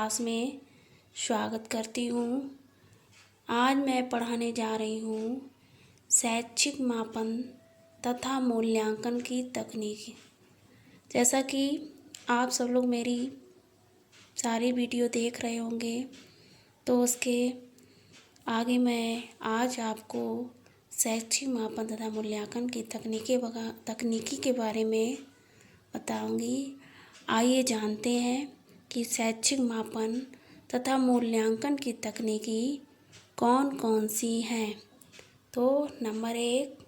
Class में स्वागत करती हूँ। आज मैं पढ़ाने जा रही हूँ शैक्षिक मापन तथा मूल्यांकन की तकनीक। जैसा कि आप सब लोग मेरी सारी वीडियो देख रहे होंगे, तो उसके आगे मैं आज आपको शैक्षिक मापन तथा मूल्यांकन की तकनीकी के बारे में बताऊंगी। आइए जानते हैं कि शैक्षिक मापन तथा मूल्यांकन की तकनीकी कौन कौन सी हैं। तो नंबर 1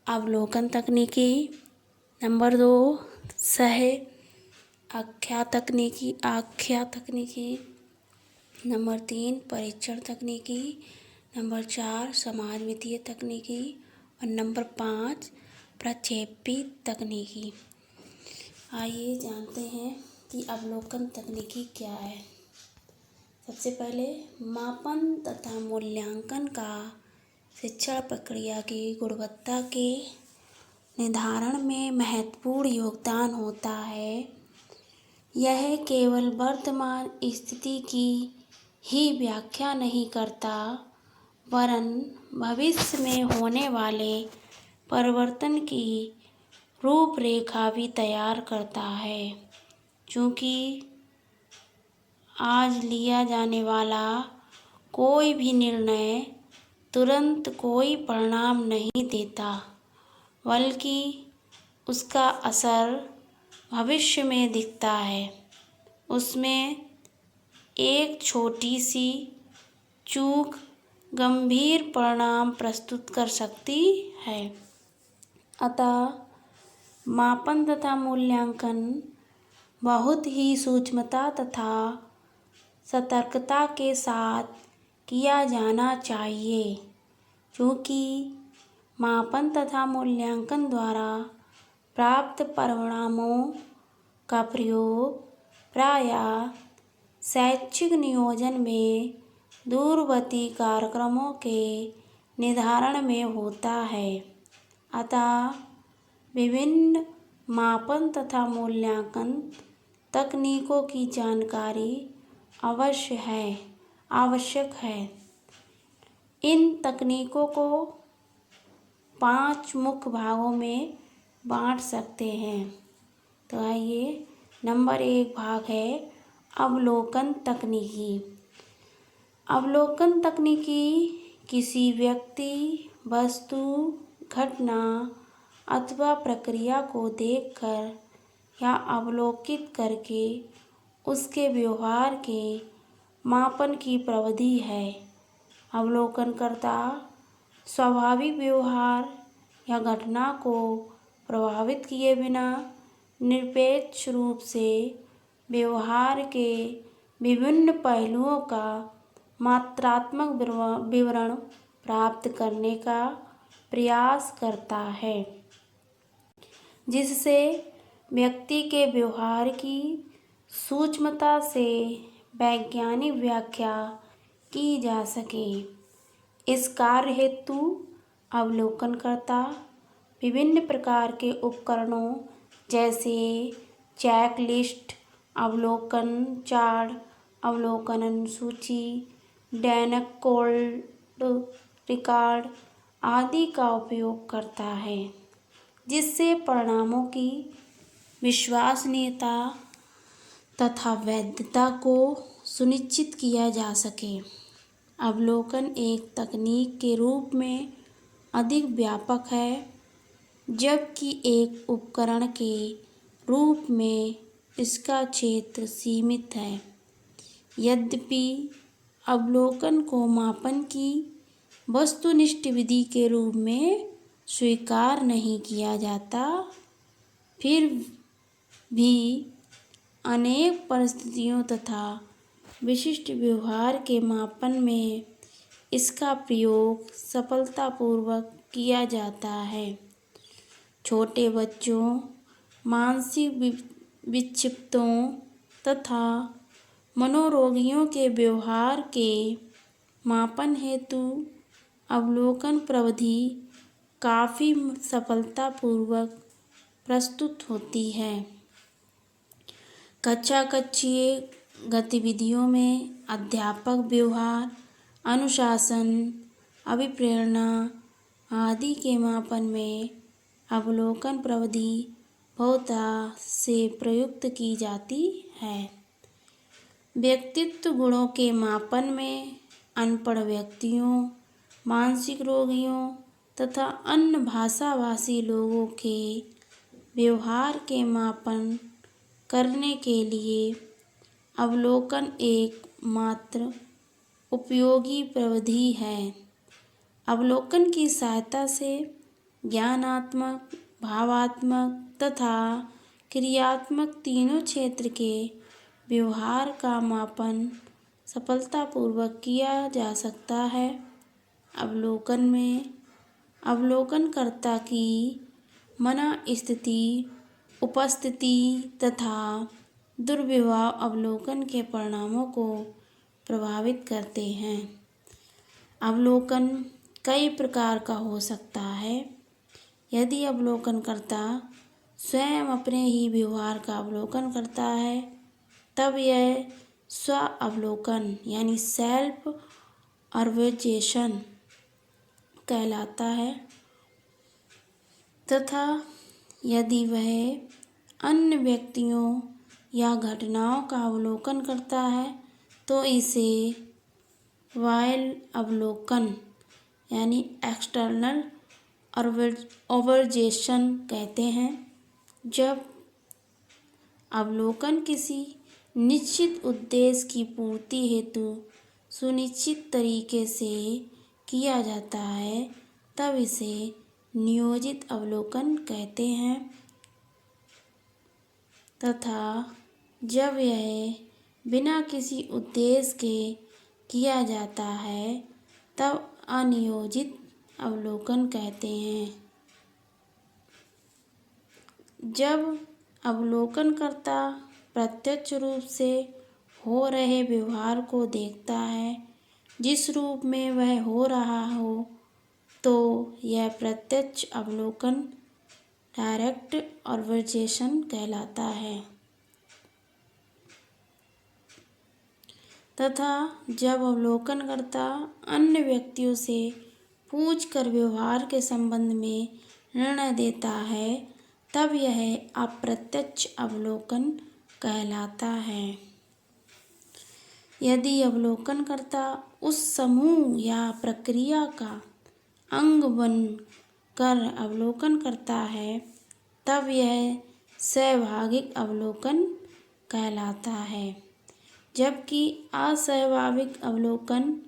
अवलोकन तकनीकी, नंबर 2 सह आख्या तकनीकी, नंबर 3 परीक्षण तकनीकी, नंबर 4 समाजमितीय तकनीकी और नंबर 5 प्रक्षेपी तकनीकी। आइए जानते हैं कि अवलोकन तकनीकी क्या है। सबसे पहले मापन तथा मूल्यांकन का शिक्षण प्रक्रिया की गुणवत्ता के निर्धारण में महत्वपूर्ण योगदान होता है। यह केवल वर्तमान स्थिति की ही व्याख्या नहीं करता, वरन भविष्य में होने वाले परिवर्तन की रूपरेखा भी तैयार करता है। चूँकि आज लिया जाने वाला कोई भी निर्णय तुरंत कोई परिणाम नहीं देता, बल्कि उसका असर भविष्य में दिखता है। उसमें एक छोटी सी चूक गंभीर परिणाम प्रस्तुत कर सकती है। अतः मापन तथा मूल्यांकन बहुत ही सूक्ष्मता तथा सतर्कता के साथ किया जाना चाहिए, क्योंकि मापन तथा मूल्यांकन द्वारा प्राप्त परिणामों का प्रयोग प्रायः शैक्षिक नियोजन में दूरवर्ती कार्यक्रमों के निर्धारण में होता है। अतः विभिन्न मापन तथा मूल्यांकन तकनीकों की जानकारी आवश्यक है। इन तकनीकों को 5 मुख्य भागों में बांट सकते हैं। तो आइए, नंबर 1 भाग है अवलोकन तकनीकी। अवलोकन तकनीकी किसी व्यक्ति, वस्तु, घटना अथवा प्रक्रिया को देखकर या अवलोकित करके उसके व्यवहार के मापन की प्रविधि है। अवलोकनकर्ता स्वाभाविक व्यवहार या घटना को प्रभावित किए बिना निरपेक्ष रूप से व्यवहार के विभिन्न पहलुओं का मात्रात्मक विवरण प्राप्त करने का प्रयास करता है, जिससे व्यक्ति के व्यवहार की सूक्ष्मता से वैज्ञानिक व्याख्या की जा सके। इस कार्य हेतु अवलोकनकर्ता विभिन्न प्रकार के उपकरणों जैसे चेकलिस्ट, अवलोकन चार्ट, अवलोकन सूची, दैनिक कोल्ड रिकॉर्ड आदि का उपयोग करता है, जिससे परिणामों की विश्वसनीयता तथा वैधता को सुनिश्चित किया जा सके। अवलोकन एक तकनीक के रूप में अधिक व्यापक है, जबकि एक उपकरण के रूप में इसका क्षेत्र सीमित है। यद्यपि अवलोकन को मापन की वस्तुनिष्ठ विधि के रूप में स्वीकार नहीं किया जाता, फिर भी अनेक परिस्थितियों तथा विशिष्ट व्यवहार के मापन में इसका प्रयोग सफलतापूर्वक किया जाता है। छोटे बच्चों, मानसिक विक्षिप्तों तथा मनोरोगियों के व्यवहार के मापन हेतु अवलोकन प्रविधि काफ़ी सफलतापूर्वक प्रस्तुत होती है। कक्षीय गतिविधियों में अध्यापक व्यवहार, अनुशासन, अभिप्रेरणा आदि के मापन में अवलोकन प्रविधि बहुधा से प्रयुक्त की जाती है। व्यक्तित्व गुणों के मापन में अनपढ़ व्यक्तियों, मानसिक रोगियों तथा अन्य भाषाभाषी लोगों के व्यवहार के मापन करने के लिए अवलोकन एक मात्र उपयोगी प्रविधि है। अवलोकन की सहायता से ज्ञानात्मक, भावात्मक तथा क्रियात्मक तीनों क्षेत्र के व्यवहार का मापन सफलतापूर्वक किया जा सकता है। अवलोकन में अवलोकनकर्ता की मनःस्थिति, उपस्थिति तथा दुर्व्यवहार अवलोकन के परिणामों को प्रभावित करते हैं। अवलोकन कई प्रकार का हो सकता है। यदि अवलोकनकर्ता स्वयं अपने ही व्यवहार का अवलोकन करता है, तब यह स्व अवलोकन यानी सेल्फ ऑब्जर्वेशन कहलाता है तथा यदि वह अन्य व्यक्तियों या घटनाओं का अवलोकन करता है तो इसे बाह्य अवलोकन यानी एक्सटर्नल ऑब्जर्वेशन कहते हैं। जब अवलोकन किसी निश्चित उद्देश्य की पूर्ति हेतु सुनिश्चित तरीके से किया जाता है, तब इसे नियोजित अवलोकन कहते हैं तथा जब यह बिना किसी उद्देश्य के किया जाता है, तब अनियोजित अवलोकन कहते हैं। जब अवलोकनकर्ता प्रत्यक्ष रूप से हो रहे व्यवहार को देखता है, जिस रूप में वह हो रहा हो, तो यह प्रत्यक्ष अवलोकन डायरेक्ट ऑब्जर्वेशन कहलाता है तथा जब अवलोकनकर्ता अन्य व्यक्तियों से पूछकर व्यवहार के संबंध में निर्णय देता है, तब यह अप्रत्यक्ष अवलोकन कहलाता है। यदि अवलोकनकर्ता उस समूह या प्रक्रिया का अंग बन कर अवलोकन करता है, तब यह सहभागिक अवलोकन कहलाता है। जबकि असहभागिक अवलोकन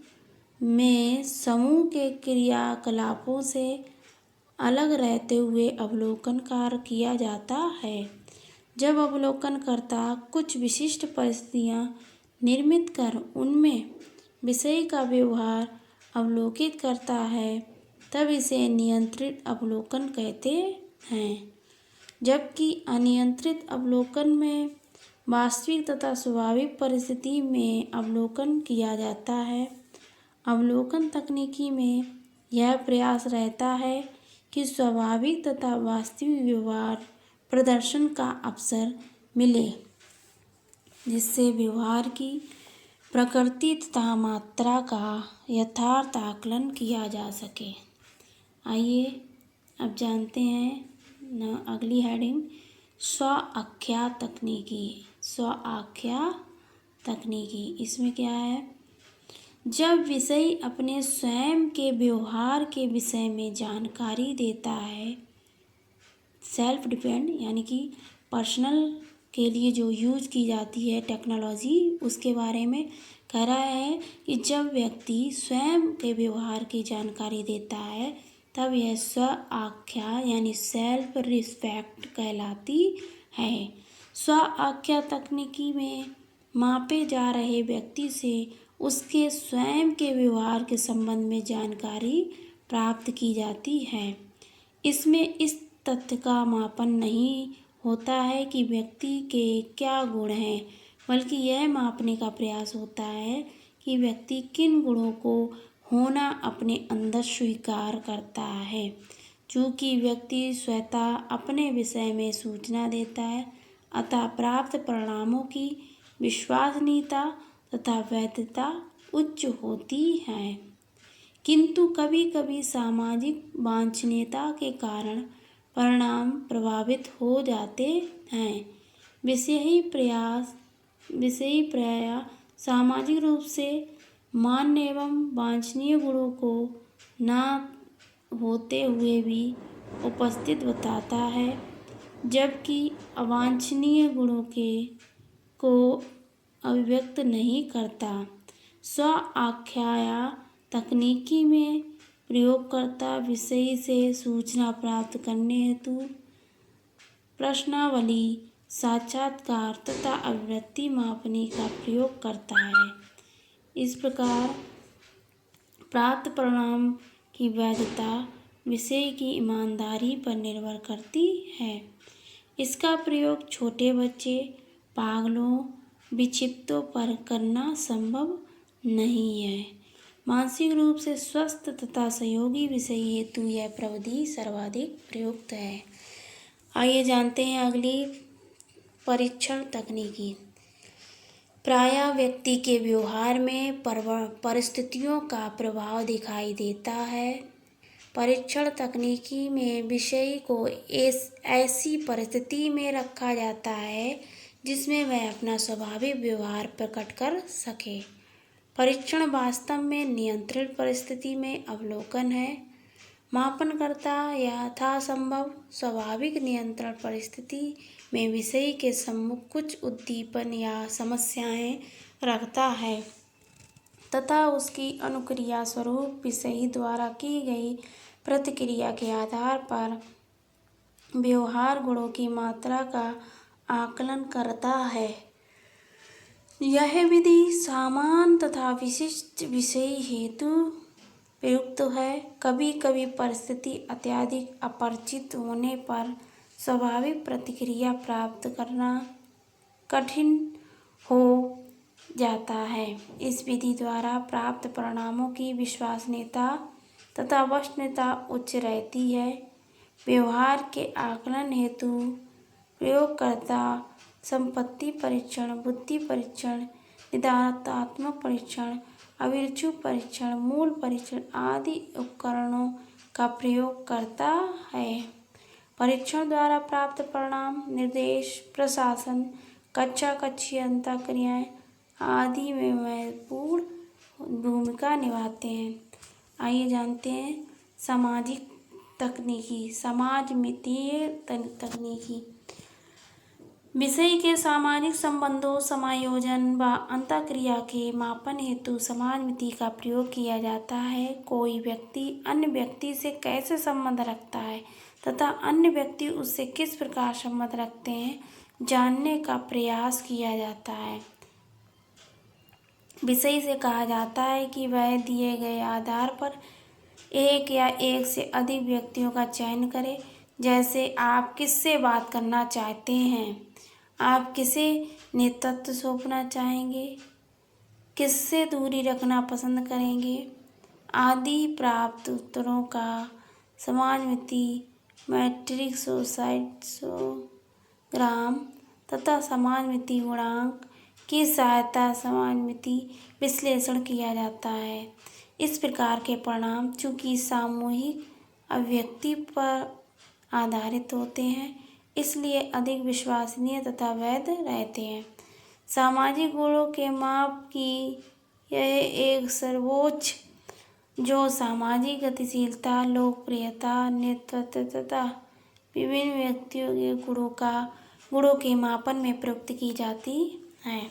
में समूह के क्रियाकलापों से अलग रहते हुए अवलोकन कार्य किया जाता है। जब अवलोकनकर्ता कुछ विशिष्ट परिस्थितियाँ निर्मित कर उनमें विषय का व्यवहार अवलोकित करता है, तब इसे नियंत्रित अवलोकन कहते हैं। जबकि अनियंत्रित अवलोकन में वास्तविक तथा स्वाभाविक परिस्थिति में अवलोकन किया जाता है। अवलोकन तकनीकी में यह प्रयास रहता है कि स्वाभाविक तथा वास्तविक व्यवहार प्रदर्शन का अवसर मिले, जिससे व्यवहार की प्रकृति तथा मात्रा का यथार्थ आकलन किया जा सके। आइए अब जानते हैं अगली हेडिंग स्व-आख्या तकनीकी। स्व-आख्या तकनीकी इसमें क्या है? जब विषय अपने स्वयं के व्यवहार के विषय में जानकारी देता है, सेल्फ डिपेंड यानी कि पर्सनल के लिए जो यूज की जाती है टेक्नोलॉजी, उसके बारे में कह रहा है कि जब व्यक्ति स्वयं के व्यवहार की जानकारी देता है, तब यह स्व आख्या यानी सेल्फ रिस्पेक्ट कहलाती है। स्व आख्या तकनीकी में मापे जा रहे व्यक्ति से उसके स्वयं के व्यवहार के संबंध में जानकारी प्राप्त की जाती है। इसमें इस तथ्य का मापन नहीं होता है कि व्यक्ति के क्या गुण हैं, बल्कि यह मापने का प्रयास होता है कि व्यक्ति किन गुणों को होना अपने अंदर स्वीकार करता है। चूँकि व्यक्ति स्वतः अपने विषय में सूचना देता है, अतः प्राप्त परिणामों की विश्वसनीयता तथा वैधता उच्च होती है। किंतु कभी कभी सामाजिक वांछनीयता के कारण परिणाम प्रभावित हो जाते हैं। विषयी प्रयास सामाजिक रूप से मान्य एवं वांछनीय गुणों को न होते हुए भी उपस्थित बताता है, जबकि अवांछनीय गुणों को अभिव्यक्त नहीं करता। स्व आख्याया तकनीकी में प्रयोगकर्ता विषय से सूचना प्राप्त करने हेतु प्रश्नावली, साक्षात्कार तथा अभिव्यक्ति मापनी का प्रयोग करता है। इस प्रकार प्राप्त परिणाम की वैधता विषय की ईमानदारी पर निर्भर करती है। इसका प्रयोग छोटे बच्चे, पागलों, विक्षिप्तों पर करना संभव नहीं है। मानसिक रूप से स्वस्थ तथा सहयोगी विषय हेतु यह प्रविधि सर्वाधिक प्रयुक्त है। आइए जानते हैं अगली परीक्षण तकनीकी। प्रायः व्यक्ति के व्यवहार में परिस्थितियों का प्रभाव दिखाई देता है। परीक्षण तकनीकी में विषय को ऐसी परिस्थिति में रखा जाता है जिसमें वह अपना स्वाभाविक व्यवहार प्रकट कर सके। परीक्षण वास्तव में नियंत्रित परिस्थिति में अवलोकन है। मापनकर्ता यथासंभव स्वाभाविक नियंत्रण परिस्थिति में विषय के सम्मुख कुछ उद्दीपन या समस्याएं रखता है तथा उसकी अनुक्रिया स्वरूप विषय द्वारा की गई प्रतिक्रिया के आधार पर व्यवहार गुणों की मात्रा का आकलन करता है। यह विधि समान तथा विशिष्ट विषय हेतु प्रयुक्त है। कभी कभी परिस्थिति अत्यधिक अपरिचित होने पर स्वाभाविक प्रतिक्रिया प्राप्त करना कठिन हो जाता है। इस विधि द्वारा प्राप्त परिणामों की विश्वसनीयता तथा वस्तुनिष्ठता उच्च रहती है। व्यवहार के आकलन हेतु प्रयोगकर्ता संपत्ति परीक्षण, बुद्धि परीक्षण, निदानात्मक परीक्षण, अभिरुचि परीक्षण, मूल परीक्षण आदि उपकरणों का प्रयोग करता है। परीक्षण द्वारा प्राप्त परिणाम निर्देश, प्रशासन, कक्षा-कक्षीय अंतःक्रियाएं आदि में महत्वपूर्ण भूमिका निभाते हैं। आइए जानते हैं सामाजिक तकनीकी, समाजमितीय तकनीकी। विषय के सामाजिक संबंधों, समायोजन व अंतःक्रिया के मापन हेतु समाजमिति का प्रयोग किया जाता है। कोई व्यक्ति अन्य व्यक्ति से कैसे संबंध रखता है तथा अन्य व्यक्ति उससे किस प्रकार संबंध रखते हैं, जानने का प्रयास किया जाता है। विषय से कहा जाता है कि वह दिए गए आधार पर एक या एक से अधिक व्यक्तियों का चयन करे। जैसे आप किससे बात करना चाहते हैं, आप किसे नेतृत्व सौंपना चाहेंगे, किससे दूरी रखना पसंद करेंगे आदि। प्राप्त उत्तरों का समाजमिति मैट्रिक्स, सोसाइटोग्राम तथा समाजमिति गुणांक की सहायता समाजमिति विश्लेषण किया जाता है। इस प्रकार के परिणाम चूंकि सामूहिक अभिव्यक्ति पर आधारित होते हैं, इसलिए अधिक विश्वसनीय तथा वैध रहते हैं। सामाजिक गुणों के माप की यह एक सर्वोच्च जो सामाजिक गतिशीलता, लोकप्रियता, नेतृत्व तथा विभिन्न व्यक्तियों के गुणों के मापन में प्रयुक्त की जाती है।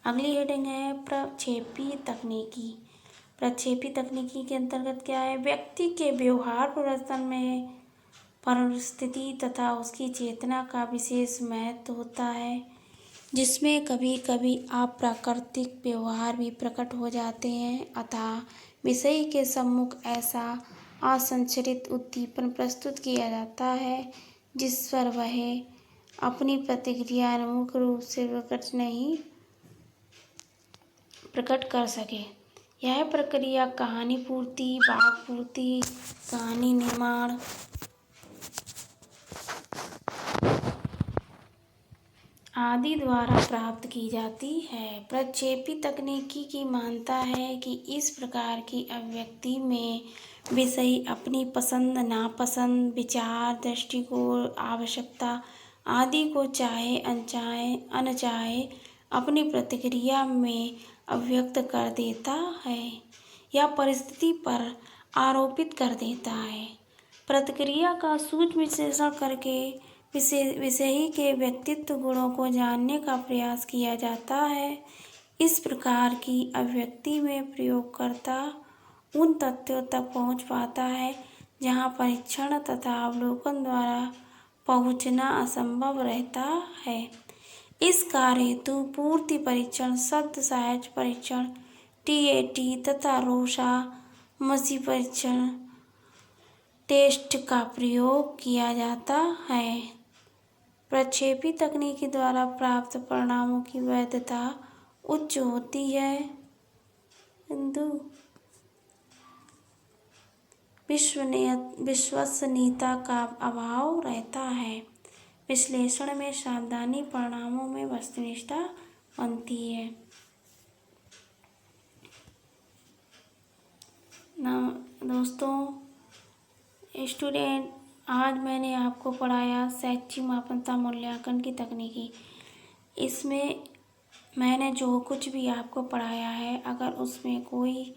अगली हेडिंग है प्रक्षेपी तकनीकी। प्रक्षेपी तकनीकी के अंतर्गत क्या है? व्यक्ति के व्यवहार प्रदर्शन में परिस्थिति तथा उसकी चेतना का विशेष महत्व होता है, जिसमें कभी कभी अप्राकृतिक व्यवहार भी प्रकट हो जाते हैं। अतः विषय के सम्मुख ऐसा असंरचित उद्दीपन प्रस्तुत किया जाता है जिस पर वह अपनी प्रतिक्रिया मुख्य रूप से प्रकट कर सके। यह प्रक्रिया कहानी पूर्ति, भाव पूर्ति, कहानी निर्माण आदि द्वारा प्राप्त की जाती है। प्रक्षेपी तकनीकी की मानता है कि इस प्रकार की अभिव्यक्ति में विषयी अपनी पसंद नापसंद विचार दृष्टिकोण आवश्यकता आदि को चाहे अनचाहे अपनी प्रतिक्रिया में अभिव्यक्त कर देता है या परिस्थिति पर आरोपित कर देता है। प्रतिक्रिया का सूक्ष्म विश्लेषण करके विषयी के व्यक्तित्व गुणों को जानने का प्रयास किया जाता है। इस प्रकार की अभिव्यक्ति में प्रयोगकर्ता उन तथ्यों तक पहुंच पाता है जहां परीक्षण तथा अवलोकन द्वारा पहुंचना असंभव रहता है। इस कार्य हेतु पूर्ति परीक्षण, शब्द साहचर्य परीक्षण, टीएटी तथा रोशा मसी परीक्षण टेस्ट का प्रयोग किया जाता है। प्रक्षेपी तकनीकी द्वारा प्राप्त परिणामों की वैधता उच्च होती है किंतु विश्वसनीयता का अभाव रहता है। विश्लेषण में सावधानी परिणामों में वस्तुनिष्ठता बनती है। दोस्तों स्टूडेंट, आज मैंने आपको पढ़ाया शैक्षिक मापन तथा मूल्यांकन की तकनीकी। इसमें मैंने जो कुछ भी आपको पढ़ाया है, अगर उसमें कोई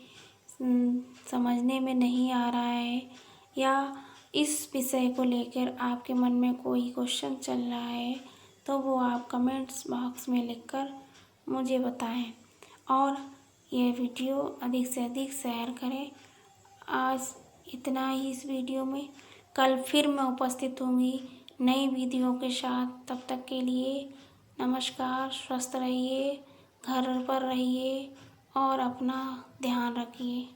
समझने में नहीं आ रहा है या इस विषय को लेकर आपके मन में कोई क्वेश्चन चल रहा है तो वो आप कमेंट्स बॉक्स में लिखकर मुझे बताएं और ये वीडियो अधिक से अधिक शेयर करें। आज इतना ही इस वीडियो में। कल फिर मैं उपस्थित होंगी नई वीडियो के साथ। तब तक के लिए नमस्कार। स्वस्थ रहिए, घर पर रहिए और अपना ध्यान रखिए।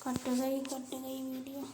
कट गई वीडियो।